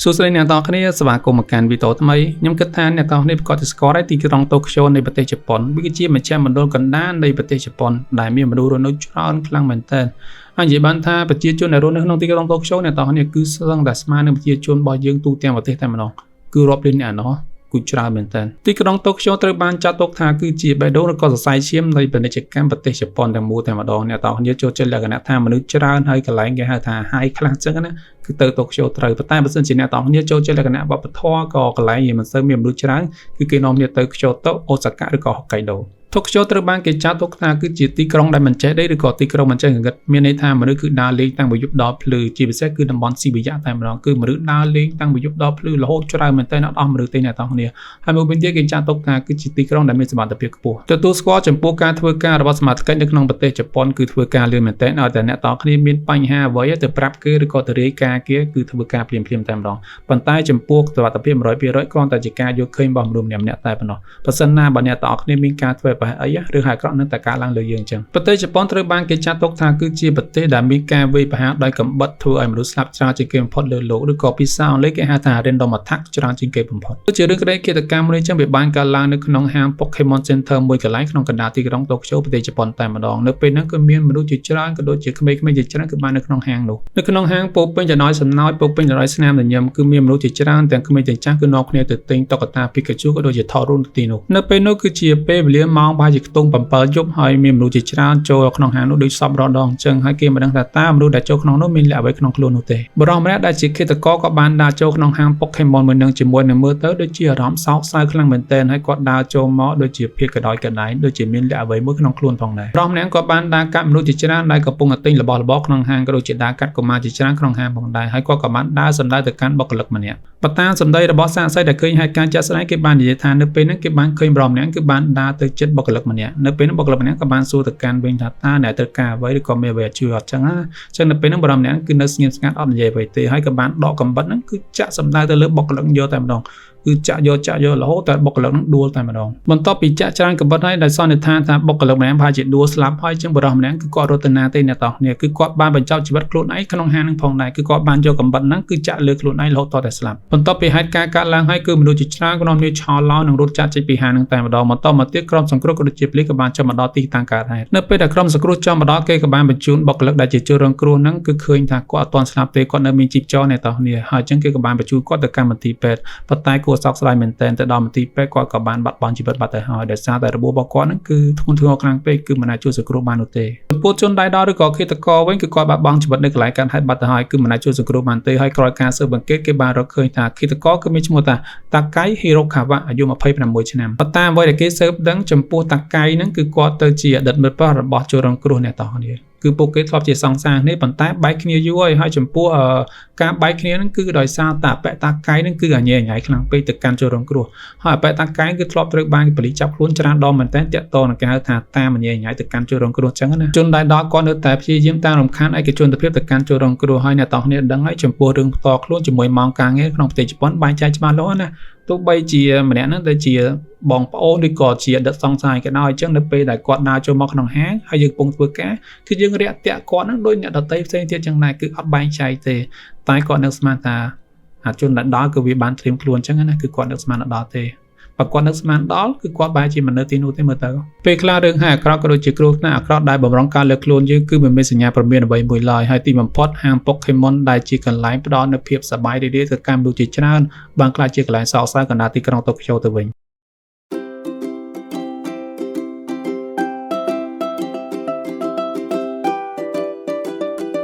សួស្តីអ្នកទាំងគ្នាស្វាគមន៍មកកាន់វីដេអូថ្មីខ្ញុំគិតថាអ្នកទាំងគ្នាប្រកាសជាស្គាល់ហើយទីក្រុងតូក្យូនៃប្រទេសជប៉ុនវាគឺជាមជ្ឈមណ្ឌលកណ្ដាលនៃប្រទេសជប៉ុនដែលមានមនុស្សរស់នៅច្រើនខ្លាំងមែនទែនហើយនិយាយបានថាប្រជាជនដែលរស់នៅក្នុងទីក្រុងតូក្យូអ្នកទាំងគ្នាគឺស្ទឹងតែស្មើនឹងប្រជាជនរបស់យើងទូទាំងប្រទេសតែម្ដងគឺរាប់លានអ្នកណោះគឺច្រើនមែនទែនទីក្រុងតូក្យូត្រូវបានចាត់ទុកថាគឺជាបេះដូងឬក៏សរសៃឈាមនៃពាណិជ្ជកម្មប្រទេសជប៉ុនទាំងមូលតែម្ដងអ្នកទាំងគ្នាចូលចិត្តលក្ខណៈថាមនុស្សច្រើនហើយកន្លែងគេហៅថា high class ចឹងណាគឺទៅតូក្យូត្រូវប៉ុន្តែបើសិនជាអ្នកទាំងគ្នាចូលចិត្តលក្ខណៈវប្បធម៌ក៏កន្លែងមិនសូវមានមនុស្សច្រើនគឺគេនាំគ្នាទៅក្យូតូអូសាកាឬក៏ហុកកាយដូតូក្យូត្រូវបានគេចាត់ទុកថាគឺជាទីក្រុងដែលមិនចេះដីឬក៏ទីក្រុងមិនចេះងងឹតមានន័យថាមនុស្សគឺដើរលេងតាំងពីយប់ដល់ភ្លឺជាពិសេសគឺតំបន់ស៊ីប៊ីយ៉ាតែម្ដងគឺមនុស្សដើរលេងតាំងពីយប់ដល់ភ្លឺរហូតច្រើនមែនទែនអត់អស់មនុស្សទេអ្នកទាំងគ្នាហើយមួយវិញទៀតគេចាត់ទុកថាគឺជាទីក្រុងដែលមានសមត្ថភាពខ្ពស់ទទួលស្គាល់ចំពោះការធ្វើការរបស់សមាជិកនៅក្នុងប្រទេសជប៉ុនគឺធ្វើការលឿនមែនទែនឲ្យតែអ្នកទាំងគ្នាមានបញ្ហាអ្វីទៅប្រាប់គេឬក៏ទៅរាយការណ៍គេគឺធ្វើការភ្លាមតែម្ដងប៉ុន្តែចំពោះសុវត្ថិភាព 100% គ្រាន់តែជាការយកឃើញរបស់មនុស្សម្នាក់ៗតែប៉ុណ្ណោះបើសិនណាបើអ្នកទាំងគ្នាមានការធ្វើប្រហែលអីឬហៅក្រក់នឹងតែការឡើងលើយើងអញ្ចឹងប្រទេសជប៉ុនត្រូវបានគេចាត់ទុកថាគឺជាប្រទេសដែលមានការវាយប្រហារដោយកំបិតធ្វើឲ្យមនុស្សស្លាប់ច្រើនជាងគេបំផុតលើលោកឬក៏ភាសាអង់គ្លេសគេហៅថា random attack ច្រើនជាងគេបំផុតដូចជារឿងក្តីឃាតកម្មមួយអញ្ចឹងវាបានកើតឡើងនៅក្នុងហាង Pokemon Center មួយកន្លែងក្នុងកណ្ដាលទីក្រុងតូក្យូប្រទេសជប៉ុនតែម្ដងនៅពេលហ្នឹងគឺមានមនុស្សជាច្រើនក៏ដូចជាក្មេងៗជាច្រើនគឺបាននៅក្នុងហាងនោះនៅក្នុងហាងពោពេញទៅដោយសំណោចពោពេញទៅដោយស្នាមញញឹមគឺមានមនុស្សជាច្រើនទាំងក្មេងទាំងចាស់គឺនាំគ្នាទៅទិញតុក្កតា Pikachu ក៏ដូចជាថតរូបទីនោះនៅពេលនោះគឺជាពេលវេលាម៉ោងប្រហែលជាខ្ទង់7 យប់ហើយមានមនុស្សជាច្រើនចូលក្នុងហាងនោះដូចសពរដងអញ្ចឹងហើយគេមិនដឹងថាតើមនុស្សដែលចូលក្នុងនោះមានលក្ខអ្វីក្នុងខ្លួននោះទេបរិសម្នាក់ដែលជាឃាតករក៏បានដើរចូលក្នុងហាង Pokemon មួយនឹងជាមួយនឹងមើលទៅដូចជាអារម្មណ៍សោកសៅខ្លាំងមែនទែនហើយគាត់ដើរចូលមកដូចជាភាពកដោយកដែងដូចជាមានលក្ខអ្វីមួយក្នុងខ្លួនផងដែរបរិសម្នាក់ក៏បានដើរកាត់មនុស្សជាច្រើនដែលកំពុងតែទិញរបស់របរក្នុងហាងក៏ដូចជាដើរកាត់កុមារជាច្រើនក្នុងហាងផងដែរហើយគាត់ក៏បានដើរសម្ដៅទៅកាន់បុគ្គលិកម្នាក់បតាសម្ដីរបស់សាកសីដែលឃើញហេតុការណ៍ជាក់ស្ដែងគេបាននិយាយថានៅពេលហ្នឹងគេបានឃើញបរិសម្នាក់គឺបានដើរទៅជិតបុគ្គលិកម្នាក់នៅពេលហ្នឹងបុគ្គលិកម្នាក់ក៏បានសួរទៅកាន់វិញថាតើអ្នកត្រូវការអ្វីឬក៏មានអ្វីជួយអត់ចឹងណាអញ្ចឹងនៅពេលហ្នឹងបរិសម្នាក់គឺនៅស្ងៀមស្ងាត់អត់និយាយអ្វីទេហើយក៏បានដកកំបិតហ្នឹងគឺចាក់សម្ដៅទៅលើបុគ្គលិកយកតែម្ដងគឺចាក់យករហូតតែបុគ្គលិកនឹងដួលតែម្ដងបន្ទាប់ពីចាក់ច្រើនកំបិតហើយដែលសន្និដ្ឋានថាបុគ្គលិកម្នាក់ប្រហែលជាដួលស្លាប់ហើយជាងបរិសម្នាក់គឺគាត់រត់ទៅណាទេអ្នកទាំងគ្នាគឺគាត់បានបញ្ចប់ជីវិតខ្លួនឯងក្នុងហាងនឹងផងដែរគឺគាត់បានយកកំបិតហ្នឹងគឺចាក់លើខ្លួនឯងរហូតតតែស្លាប់បន្ទាប់ពីហេតុការណ៍កើតឡើងហើយគឺមនុស្សជាច្រើនក៏នាំគ្នាឆោឡោនឹងរត់ចាក់ចេញពីហាងនឹងតែម្ដងបន្តមកទៀតក្រុមសង្គ្រោះក៏ដូចជាប៉ូលីសក៏បានចុះមកដល់ទីតាំងកើតហេតុនៅពេលដែលក្រុមសង្គ្រោះចុះមកដល់គេក៏បានបញ្ជូនបុគ្គលិកដែលជាជនរងគ្រោះហ្នឹងគឺឃើញថាគាត់អត់ទាន់ស្លាប់ទេគាត់នៅមានជីពចរអ្នកទាំងគ្នាហើយអញ្ចឹងគេក៏បានបញ្ជូនគាត់ទៅកម្មវិធីពេទ្យប៉ុន្តែគួរសោកស្ដាយមែនទែនទៅដល់មន្ទីរពេទ្យគាត់ក៏បានបាត់បង់ជីវិតបាត់ទៅហើយដោយសារតែរបួសរបស់គាត់ហ្នឹងគឺធ្ងន់ធ្ងរខ្លាំងពេកគឺមិនអាចជួយសង្គ្រោះបាននោះទេចំពោះជនដៃដល់ឬក៏ឃាតករវិញគឺគាត់បាត់បង់ជីវិតនៅកន្លែងកើតហេតុបាត់ទៅហើយគឺមិនអាចជួយសង្គ្រោះបានទេហើយក្រោយការស៊ើបអង្កេតគេបានរកឃើញថាឃាតករគឺមានឈ្មោះថាតាកៃហ៊ីរ៉ូខាវ៉ាអាយុ26ឆ្នាំប៉ុន្តែអ្វីដែលគេស៊ើបដឹងចំពោះតាកៃហ្នឹងគឺគាត់ទៅជាអតីតមិត្តរបស់ជនរងគ្រោះអ្នកទាំងគ្នាគឺពួកគេធ្លាប់ជាសង្សារគ្នាប៉ុន្តែបែកគ្នាយូរហើយចំពោះការបែកគ្នាហ្នឹងគឺដោយសារតែអបតាកៃហ្នឹងគឺអញញ៉ៃខ្លាំងពេកទៅកាន់ជនរងគ្រោះហើយអបតាកៃគឺធ្លាប់ត្រូវបានប៉ូលីសចាប់ខ្លួនច្រើនដងមែនតើតាក់ទងនឹងគេហៅថាតាមអញញ៉ៃទៅកាន់ជនរងគ្រោះចឹងណាជនដែលដល់គាត់នៅតែព្យាយាមតាមរំខានឯកជនភាពទៅកាន់ជនរងគ្រោះហើយអ្នកទាំងគ្នាដឹងហើយចំពោះរឿងផ្ទាល់ខ្លួនជាមួយម៉ោងការងារក្នុងប្រទេសជប៉ុនបែងចែកច្បាស់លាស់ណាទោះបីជាម្នាក់ហ្នឹងទៅជាបងប្អូនឬក៏ជាអតីតសង្សារក៏ដោយអញ្ចឹងនៅពេលដែលគាត់ដើរចូលមកក្នុងហាងហើយយើងកំពុងធ្វើការគឺយើងរាក់ទាក់គាត់ហ្នឹងដូចអ្នកដទៃផ្សេងទៀតចឹងដែរគឺអត់បែងចែកទេតែគាត់នៅស្មានថាអាជនដែលដល់គឺវាបានត្រៀមខ្លួនអញ្ចឹងណាគឺគាត់នៅស្មានដល់ទេបើគាត់នៅស្មានដល់គឺគាត់បែរជាមិននៅទីនោះទេមើលទៅពេលខ្លះរឿងហើយអាក្រក់ក៏ដូចជាគ្រោះថ្នាក់អាក្រក់ដែលបំរុងការលើកខ្លួនយើងគឺមិនមានសញ្ញាព្រមានអ្វីមួយឡើយហើយទីបំផុតហាង Pokemon ដែលជាកន្លែងផ្ដល់នូវភាពសប្បាយរីករាយទៅកាន់មនុស្សជាច្រើនបានក្លាយជាកន្លែងសោកសៅកណ្ដាលទីក្រុងតូក្យូទៅវិញ